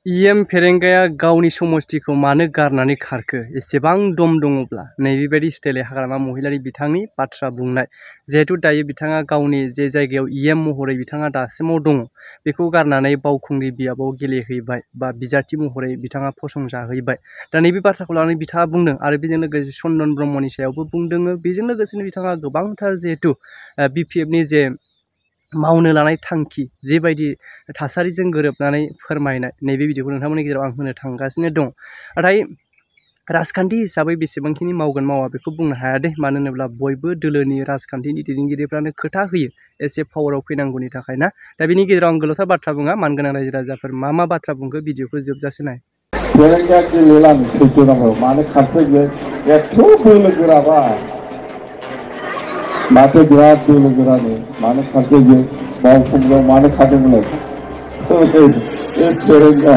इएम फेरेंगाया गावनि समस्थिखौ मानो गारनानै खारखो एसेबां दम दङब्ला नैबेबायदि स्टाइलै हाग्रामा महिलारि बिथांनि बाथ्रा बुंनाय जिहेतु दायो बिथाङा गावनि जे जायगायाव इएम महरै बिथाङा दासिमाव दङ बेखौ गारनानै बावखुंग्रि बियाबाव गेलेहैबाय बा बिजाथि महरै बिथाङा फसंजाहैबाय दा नैबे बाथ्राखौ लानानै बिथाङा बुंदों आरो बेजों लोगोसे चन्दन ब्रह्मनि सायावबो बुंदों बेजों लोगोसेनो बिथाङा गोबांथार जिहेतु बिपिएफनि जे मावनो लानाय थांखि जेबायदि थासारिजों गोरोबनानै फोरमायनाय नैबे भिडिअखौ नोंथांमोननि गेजेराव आं होनो थांगासिनो दं नाथाय राजखान्थि हिसाबै बेसेबांखिनि मावगोन मावा बेखौ बुंनो हाया दे मानो होनोब्ला बयबो दोलोनि राजखान्थिनि दैदेनगिरिफ्रानो खोथा होयो एसे पावाराव फैनांगौनि थाखाय ना दा बेनि गेजेराव आं गोलावथार बाथ्रा बुङा मानगोनां रायजो राजाफोर मा बाथ्रा बुंखो भिडिअखौ जोबजासे नाय माथो बिराद बोलो गोरानो मानो खारखो बियो बावखुंग्रियाव मानो खारदोंमोन फेरेंगा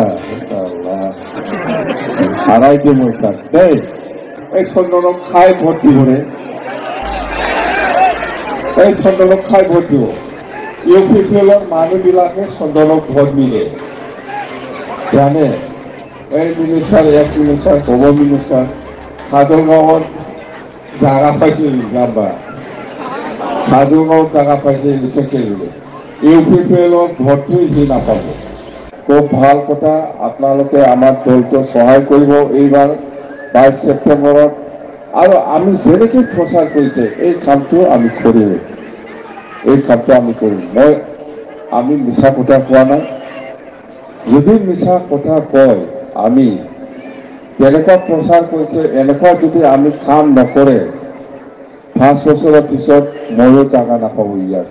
हारायके मोजां दै এই চন্দনক খাই ভোট দিব রে এই চন্দনক খাই ভোট দিব ইউপিপিএলৰ মানুহবিলাকে চন্দনক ভোট মিলে জানে এই minister ex minister home minister কাজলগাঁৱত জাগা পাইছে যাবা কাজলগাঁৱত জাগা পাইছে ইলেকশ্যন খেলিলে ইউপিপিএলৰ ভোটটো সি নাপাব খুব ভাল কথা আপোনালোকে আমাৰ দলটো সহায় কৰিব এইবাৰ 22 সেপ্টেম্বৰত আৰু আমি যেনেকে প্ৰচাৰ কৰিছে এই কামটো আমি কৰিম আমি মিছা কথা কোৱা নাই যদি মিছা কথা কয় আমি যেনেকুৱা প্ৰচাৰ কৰিছে এনেকুৱা যদি আমি কাম নকৰে 5 বছৰৰ পিছত ময়ো জাগা নাপাব ইয়াত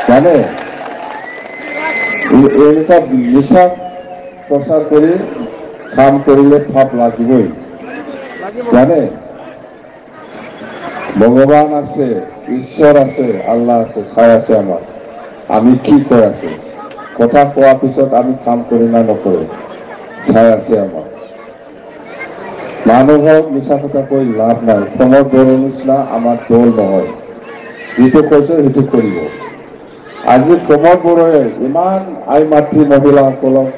জানে এনেকুৱা মিছা প্ৰচাৰ কৰি কাম কৰিলে পাপ লাগিবই জানে ভগৱান আছে ঈশ্বৰ আছে আল্লাহ আছে চাই আছে আমাৰ আমি কি কৈ আছে কথা কোৱাৰ পিছত আমি কাম কৰি না নকৰে চাই আছে আমাৰ মানুহক মিছা কথা কৈ লাভ নাই প্ৰমোদ বড়োৰ নিচিনা আমাৰ দল নহয় যিটো কৈছে সেইটো কৰিব আজি প্ৰমোদ বড়োৱে ইমান আই মাতৃ মহিলাসকলক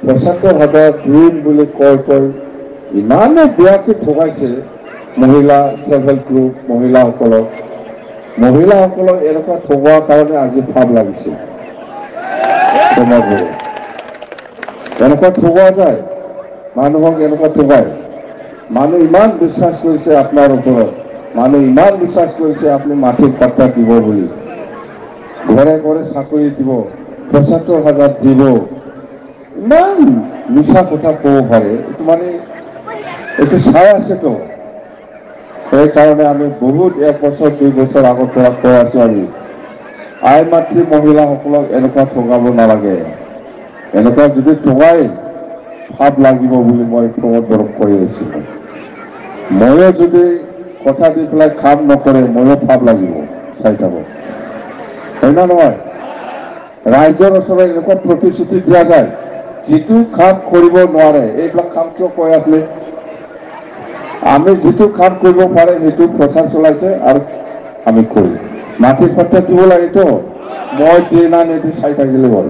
৭৫,০০০ দিন বুলি কৈ ইমানে বেয়াকে ঠগাইছে মহিলা সেলফ হেল্প গ্ৰুপ মহিলাসকলক এনেকুৱা ঠগোৱাৰ কাৰণে আজি ভাব লাগিছে প্ৰমোদ বড়ো এনেকুৱা ঠগোৱা যায় মানুহক এনেকুৱা ঠগায় মানুহ ইমান বিশ্বাস কৰিছে আপোনাৰ ওপৰত মানুহ ইমান বিশ্বাস কৰিছে আপুনি মাটিৰ পাত্তা দিব বুলি ঘৰে ঘৰে চাকৰি দিব ৭৫,০০০ দিব ইমান মিছা কথা ক'ব পাৰে এইটো মানে এইটো চাই আছেতো সেইকাৰণে আমি বহুত 1 বছৰ 2 বছৰ আগৰ পৰা কৈ আছো আমি আই মাতৃ মহিলাসকলক এনেকুৱা ঠগাব নালাগে এনেকুৱা যদি ঠগাই ভাব লাগিব বুলি মই প্ৰমোদ বড়োক কৈ আছিলো ময়ো যদি কথা দি পেলাই কাম নকৰে ময়ো ভাব লাগিব চাই থাকো হয় না নহয় ৰাইজৰ ওচৰত এনেকুৱা প্ৰতিশ্ৰুতি দিয়া যায় যিটো কাম কৰিব নোৱাৰে এইবিলাক কাম কিয় কয় আপুনি আমি যিটো কাম কৰিব পাৰে সেইটো প্ৰচাৰ চলাইছে আৰু আমি কৰিম মাটিৰ পাত্তা দিব লাগেতো মই দিয়ে না নিদি চাই থাকিলে হ'ল